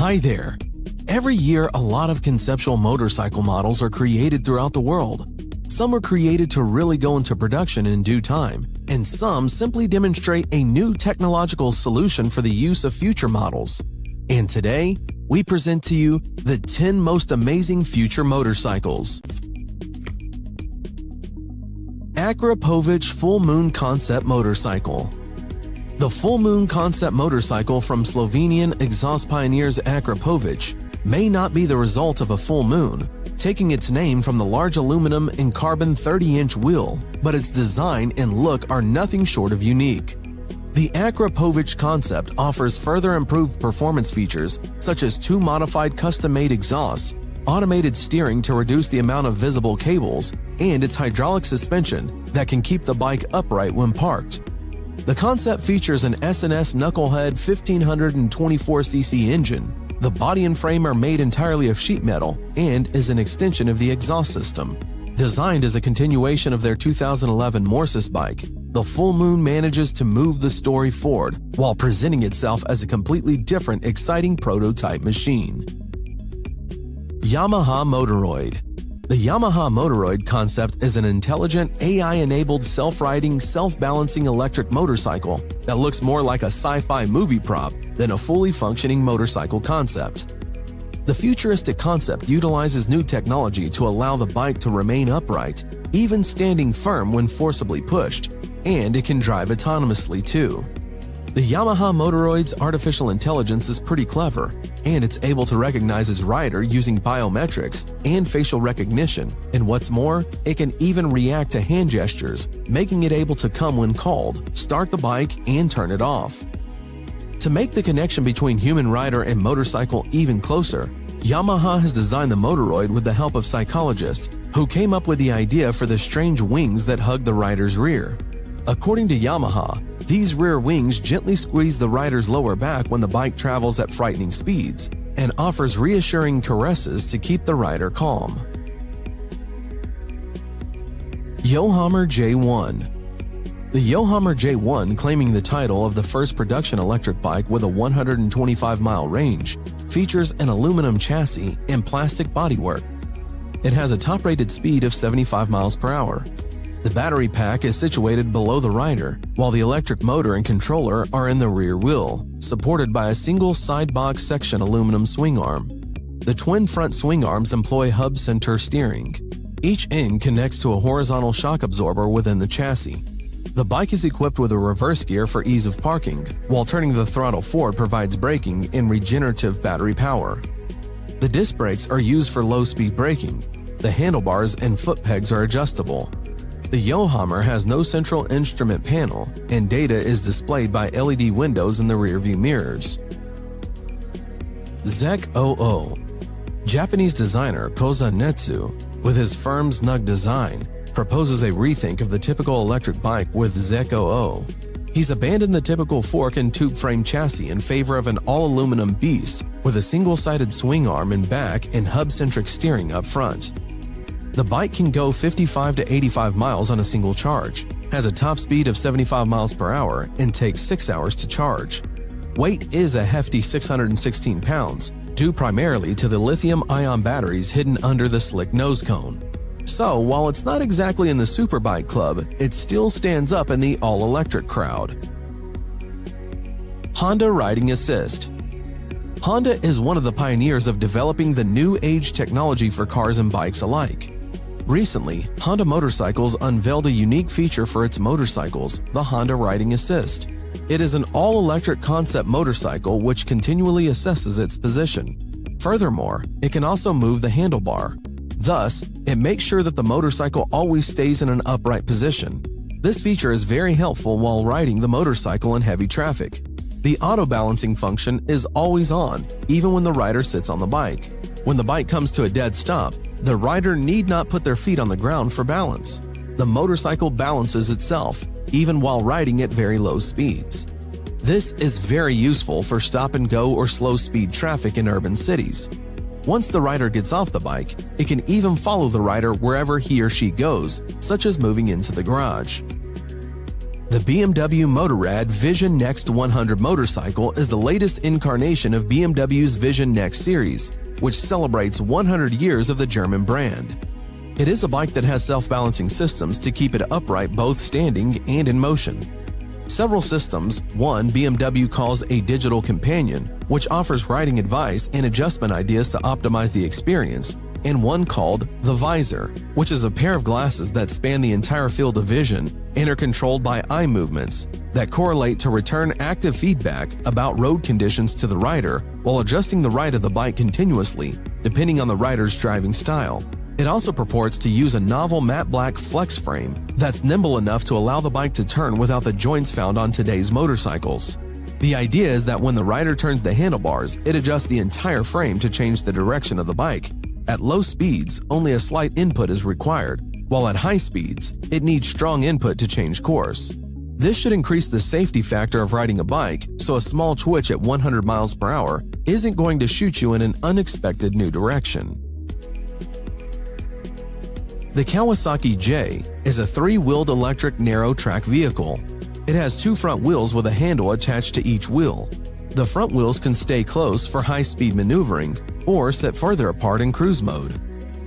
Hi there! Every year, a lot of conceptual motorcycle models are created throughout the world. Some are created to really go into production in due time, and some simply demonstrate a new technological solution for the use of future models. And today, we present to you the 10 most amazing future motorcycles. Akrapovic Full Moon Concept Motorcycle. The Full Moon Concept motorcycle from Slovenian exhaust pioneers Akrapovic may not be the result of a full moon, taking its name from the large aluminum and carbon 30-inch wheel, but its design and look are nothing short of unique. The Akrapovic concept offers further improved performance features such as 2 modified custom-made exhausts, automated steering to reduce the amount of visible cables, and its hydraulic suspension that can keep the bike upright when parked. The concept features an S&S Knucklehead 1524cc engine. The body and frame are made entirely of sheet metal and is an extension of the exhaust system. Designed as a continuation of their 2011 Morsis bike, the Full Moon manages to move the story forward while presenting itself as a completely different, exciting prototype machine. Yamaha Motoroid. The Yamaha Motoroid concept is an intelligent, AI-enabled, self-riding, self-balancing electric motorcycle that looks more like a sci-fi movie prop than a fully functioning motorcycle concept. The futuristic concept utilizes new technology to allow the bike to remain upright, even standing firm when forcibly pushed, and it can drive autonomously too. The Yamaha Motoroid's artificial intelligence is pretty clever, and it's able to recognize its rider using biometrics and facial recognition, and what's more, it can even react to hand gestures, making it able to come when called, start the bike, and turn it off. To make the connection between human rider and motorcycle even closer, Yamaha has designed the Motoroid with the help of psychologists who came up with the idea for the strange wings that hug the rider's rear. According to Yamaha, these rear wings gently squeeze the rider's lower back when the bike travels at frightening speeds and offers reassuring caresses to keep the rider calm. Yohammer J1. The Yohammer J1, claiming the title of the first production electric bike with a 125-mile range, features an aluminum chassis and plastic bodywork. It has a top-rated speed of 75 miles per hour. The battery pack is situated below the rider, while the electric motor and controller are in the rear wheel, supported by a single side box section aluminum swing arm. The twin front swing arms employ hub center steering. Each end connects to a horizontal shock absorber within the chassis. The bike is equipped with a reverse gear for ease of parking, while turning the throttle forward provides braking and regenerative battery power. The disc brakes are used for low-speed braking. The handlebars and foot pegs are adjustable. The Yohammer has no central instrument panel, and data is displayed by LED windows in the rearview mirrors. ZEC 00. Japanese designer Koza Netsu, with his firm Snug design, proposes a rethink of the typical electric bike with ZEC 00. He's abandoned the typical fork and tube frame chassis in favor of an all-aluminum beast with a single-sided swing arm in back and hub-centric steering up front. The bike can go 55 to 85 miles on a single charge, has a top speed of 75 miles per hour, and takes 6 hours to charge. Weight is a hefty 616 pounds, due primarily to the lithium-ion batteries hidden under the slick nose cone. So, while it's not exactly in the superbike club, it still stands up in the all-electric crowd. Honda Riding Assist. Honda is one of the pioneers of developing the new age technology for cars and bikes alike. Recently, Honda Motorcycles unveiled a unique feature for its motorcycles, the Honda Riding Assist. It is an all-electric concept motorcycle which continually assesses its position. Furthermore, it can also move the handlebar. Thus, it makes sure that the motorcycle always stays in an upright position. This feature is very helpful while riding the motorcycle in heavy traffic. The auto-balancing function is always on, even when the rider sits on the bike. When the bike comes to a dead stop, the rider need not put their feet on the ground for balance. The motorcycle balances itself, even while riding at very low speeds. This is very useful for stop-and-go or slow-speed traffic in urban cities. Once the rider gets off the bike, it can even follow the rider wherever he or she goes, such as moving into the garage. The BMW Motorrad Vision Next 100 motorcycle is the latest incarnation of BMW's Vision Next series, which celebrates 100 years of the German brand. It is a bike that has self-balancing systems to keep it upright both standing and in motion. Several systems, one BMW calls a digital companion, which offers riding advice and adjustment ideas to optimize the experience, and one called the Visor, which is a pair of glasses that span the entire field of vision and are controlled by eye movements that correlate to return active feedback about road conditions to the rider while adjusting the ride of the bike continuously, depending on the rider's driving style. It also purports to use a novel matte black flex frame that's nimble enough to allow the bike to turn without the joints found on today's motorcycles. The idea is that when the rider turns the handlebars, it adjusts the entire frame to change the direction of the bike. At low speeds, only a slight input is required, while at high speeds, it needs strong input to change course. This should increase the safety factor of riding a bike, so a small twitch at 100 miles per hour isn't going to shoot you in an unexpected new direction. The Kawasaki J is a three-wheeled electric narrow-track vehicle. It has two front wheels with a handle attached to each wheel. The front wheels can stay close for high-speed maneuvering or set further apart in cruise mode.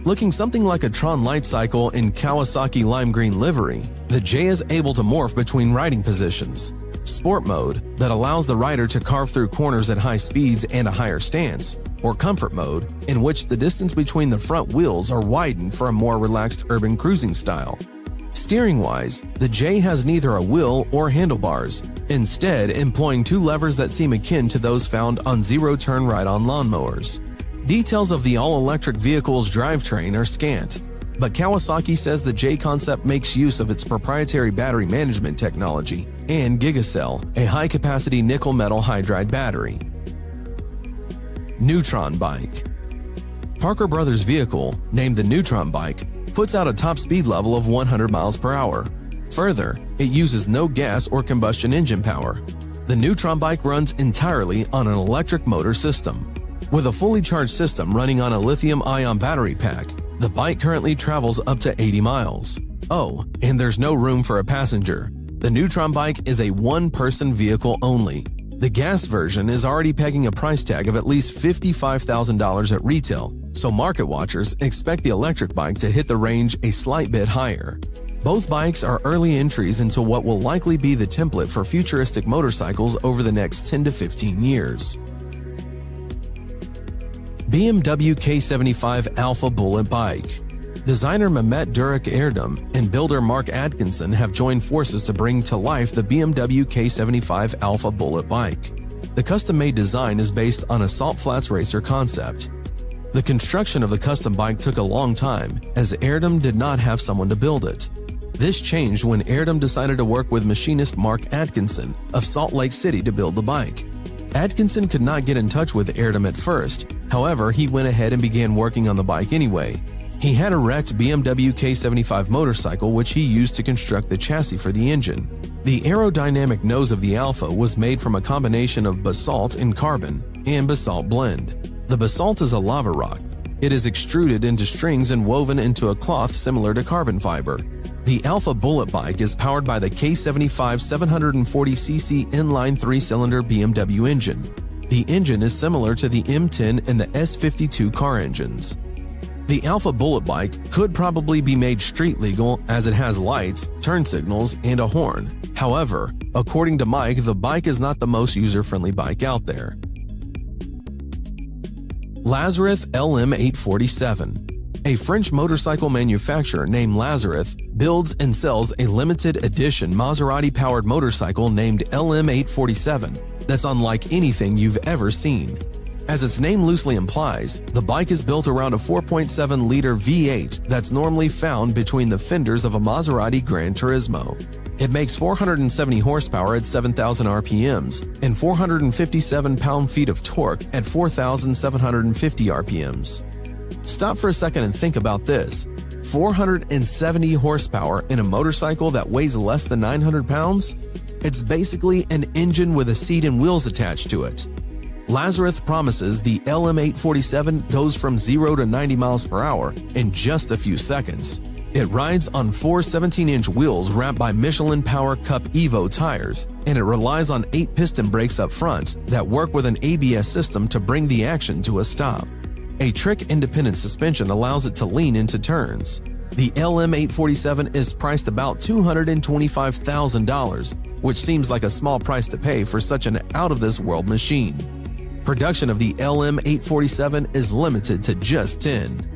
Looking something like a Tron light cycle in Kawasaki lime green livery, the J is able to morph between riding positions. Sport mode, that allows the rider to carve through corners at high speeds and a higher stance, or comfort mode, in which the distance between the front wheels are widened for a more relaxed urban cruising style. Steering-wise, the J has neither a wheel or handlebars, instead employing two levers that seem akin to those found on zero-turn ride-on lawnmowers. Details of the all-electric vehicle's drivetrain are scant, but Kawasaki says the J concept makes use of its proprietary battery management technology and Gigacell, a high-capacity nickel-metal hydride battery. Neutron Bike. Parker Brothers' vehicle, named the Neutron Bike, puts out a top speed level of 100 miles per hour. Further, it uses no gas or combustion engine power. The Neutron Bike runs entirely on an electric motor system. With a fully charged system running on a lithium-ion battery pack, the bike currently travels up to 80 miles. Oh, and there's no room for a passenger. The Neutron Bike is a one-person vehicle only. The gas version is already pegging a price tag of at least $55,000 at retail, so market watchers expect the electric bike to hit the range a slight bit higher. Both bikes are early entries into what will likely be the template for futuristic motorcycles over the next 10 to 15 years. BMW K75 Alpha Bullet Bike. Designer Mehmet Durek Erdem and builder Mark Atkinson have joined forces to bring to life the BMW K75 Alpha Bullet Bike. The custom-made design is based on a Salt Flats Racer concept. The construction of the custom bike took a long time, as Erdem did not have someone to build it. This changed when Erdem decided to work with machinist Mark Atkinson of Salt Lake City to build the bike. Atkinson could not get in touch with Erdem at first, however he went ahead and began working on the bike anyway. He had a wrecked BMW K75 motorcycle which he used to construct the chassis for the engine. The aerodynamic nose of the Alpha was made from a combination of basalt and carbon and basalt blend. The basalt is a lava rock. It is extruded into strings and woven into a cloth similar to carbon fiber. The Alpha Bullet Bike is powered by the K75 740cc inline 3-cylinder BMW engine. The engine is similar to the M10 and the S52 car engines. The Alpha Bullet Bike could probably be made street legal as it has lights, turn signals, and a horn. However, according to Mike, the bike is not the most user-friendly bike out there. Lazareth LM847. A French motorcycle manufacturer named Lazareth builds and sells a limited edition Maserati-powered motorcycle named LM847 that's unlike anything you've ever seen. As its name loosely implies, the bike is built around a 4.7-liter V8 that's normally found between the fenders of a Maserati Gran Turismo. It makes 470 horsepower at 7,000 RPMs and 457 pound-feet of torque at 4,750 RPMs. Stop for a second and think about this. 470 horsepower in a motorcycle that weighs less than 900 pounds? It's basically an engine with a seat and wheels attached to it. Lazareth promises the LM847 goes from 0 to 90 miles per hour in just a few seconds. It rides on 4 17-inch wheels wrapped by Michelin Power Cup Evo tires, and it relies on 8 piston brakes up front that work with an ABS system to bring the action to a stop. A trick-independent suspension allows it to lean into turns. The LM847 is priced about $225,000, which seems like a small price to pay for such an out-of-this-world machine. Production of the LM847 is limited to just 10.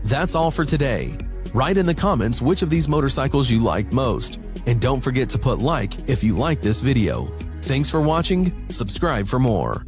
That's all for today. Write in the comments which of these motorcycles you like most. And don't forget to put like if you like this video. Thanks for watching, subscribe for more.